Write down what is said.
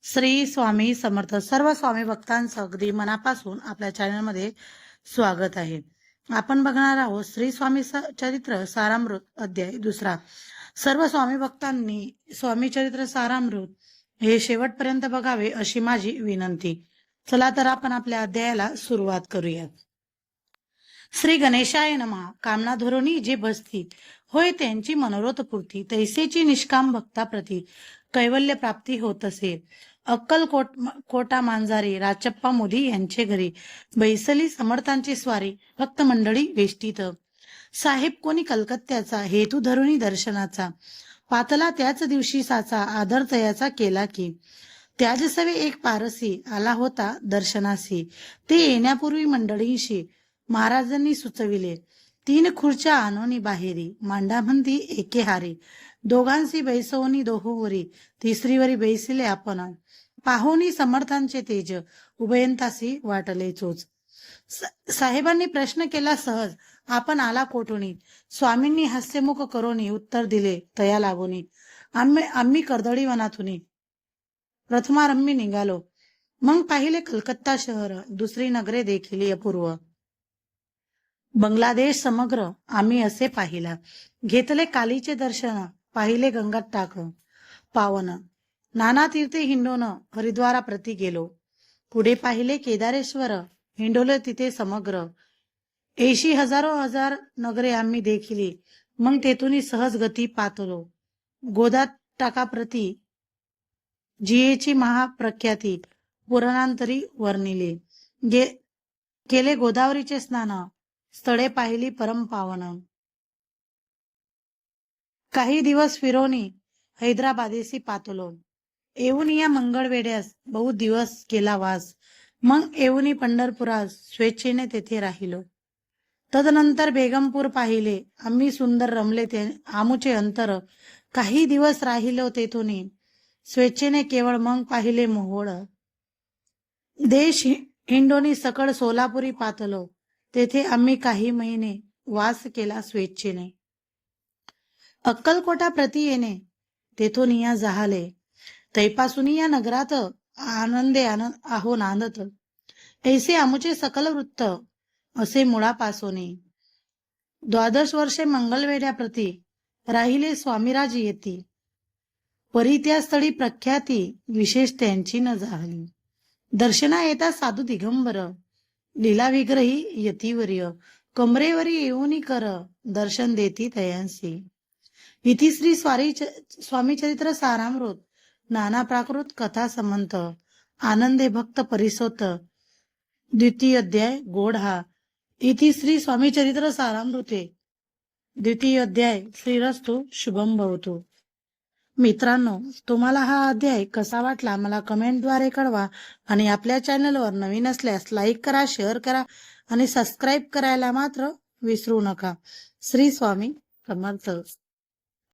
श्री स्वामी समर्थ. सर्व स्वामी भक्तांचं अगदी मनापासून आपल्या चॅनलमध्ये स्वागत आहे. आपण बघणार आहोत श्री स्वामी चरित्र सारामृत अध्याय 2. सर्व स्वामी भक्तांनी स्वामी चरित्र सारामृत हे शेवटपर्यंत बघावे अशी माझी विनंती. चला तर आपण आपल्या अध्यायाला सुरुवात करूयात. श्री गणेशाय नमः. कामना धोरणी जे बसती होय त्यांची मनोरथ पूर्ती, तैसेची निष्काम भक्ताप्रती कैवल्य प्राप्ती होत असे. कोटा मांजारी राचप्पा मोदी यांचे घरी बैसली समर्थांची स्वारी, भक्त मंडळी वेष्टीत. साहेब कोणी कलकत्त्याचा हेतू धरुणी दर्शनाचा, पातला त्याच दिवशी साचा आदर तयाचा केला की. त्याजसवे एक पारसी आला होता दर्शनासी, ते येण्यापूर्वी मंडळींशी महाराजांनी सुचविले. 3 खुर्च्या आणोनी बाहेरी, मांडामंदी एके हारी, दोघांशी बैसवनी दोहोवरी, तिसरीवरी बैसिले आपण. पाहोनी समर्थांचे तेज, उभयंतासी वाटले चोच. साहेबांनी प्रश्न केला सहज, आपण आला कोठुनी. स्वामींनी हास्यमुख करोनी उत्तर दिले तया लागोनी. आम्ही कर्दळी वनातुनी प्रथमारंभी निघालो. मग पाहिले कलकत्ता शहर, दुसरी नगरे देखील अपूर्व. बांगलादेश समग्र आम्ही असे पाहिला. घेतले कालीचे दर्शन, पाहिले गंगा टाक पावन. नाना तीर्थे हिंडोन हरिद्वारा प्रति गेलो. पुढे पाहिले केदारेश्वर, हिंडोले तिथे समग्र. 80 हजार नगरे आम्ही देखिली. मग तेथून सहज गती पातलो. गोदा टाकाप्रती जियेची महाप्रख्याती पुराणांतरी वर्णिले. केले गोदावरीचे स्नान, स्थळे पाहिली परम पावन. काही दिवस फिरोनी हैदराबादेसी पातलो. येऊन या मंगळवेड्यास बहुत दिवस केला वास. मग येऊनी पंढरपुरास स्वेच्छेने तेथे राहिलो. तदनंतर बेगमपूर पाहिले आम्ही, सुंदर रमले ते आमुचे अंतर. काही दिवस राहिलो तेथून स्वेच्छेने केवळ. मग पाहिले मोहोळ. देश हिंडोनी सकळ सोलापुरी पातलो. तेथे आम्ही काही महिने वास केला स्वेच्छेने. अक्कलकोटा प्रति येणे तेथून या जहाले. तैपासून या नगरात आनंदे आहो नांदत. ऐसे आमुचे सकल वृत्त असे मुळापासोनी. 12 वर्षे मंगलवेढ्या प्रति राहिले स्वामीराज येती. परी त्या स्थळी प्रख्याती विशेष त्यांची न झाली. दर्शना येता साधू दिगंबर, लीला विग्रही यतीवर्य. कमरेवरी येऊनी कर, दर्शन देती तयांसी. इति श्री स्वामी चरित्र सारामृत नाना प्राकृत कथा समंत. आनंदे भक्त परिसोत. 2 अध्याय गोढा. इति श्री स्वामी चरित्र सारामृते 2 अध्याय. श्रीरस्तु शुभम भवतु. मित्रांनो, तुम्हाला हा अध्याय कसा वाटला मला कमेंटद्वारे कळवा. आणि आपल्या चॅनलवर नवीन असल्यास लाईक करा, शेअर करा आणि सबस्क्राईब करायला मात्र विसरू नका. श्री स्वामी समर्थ.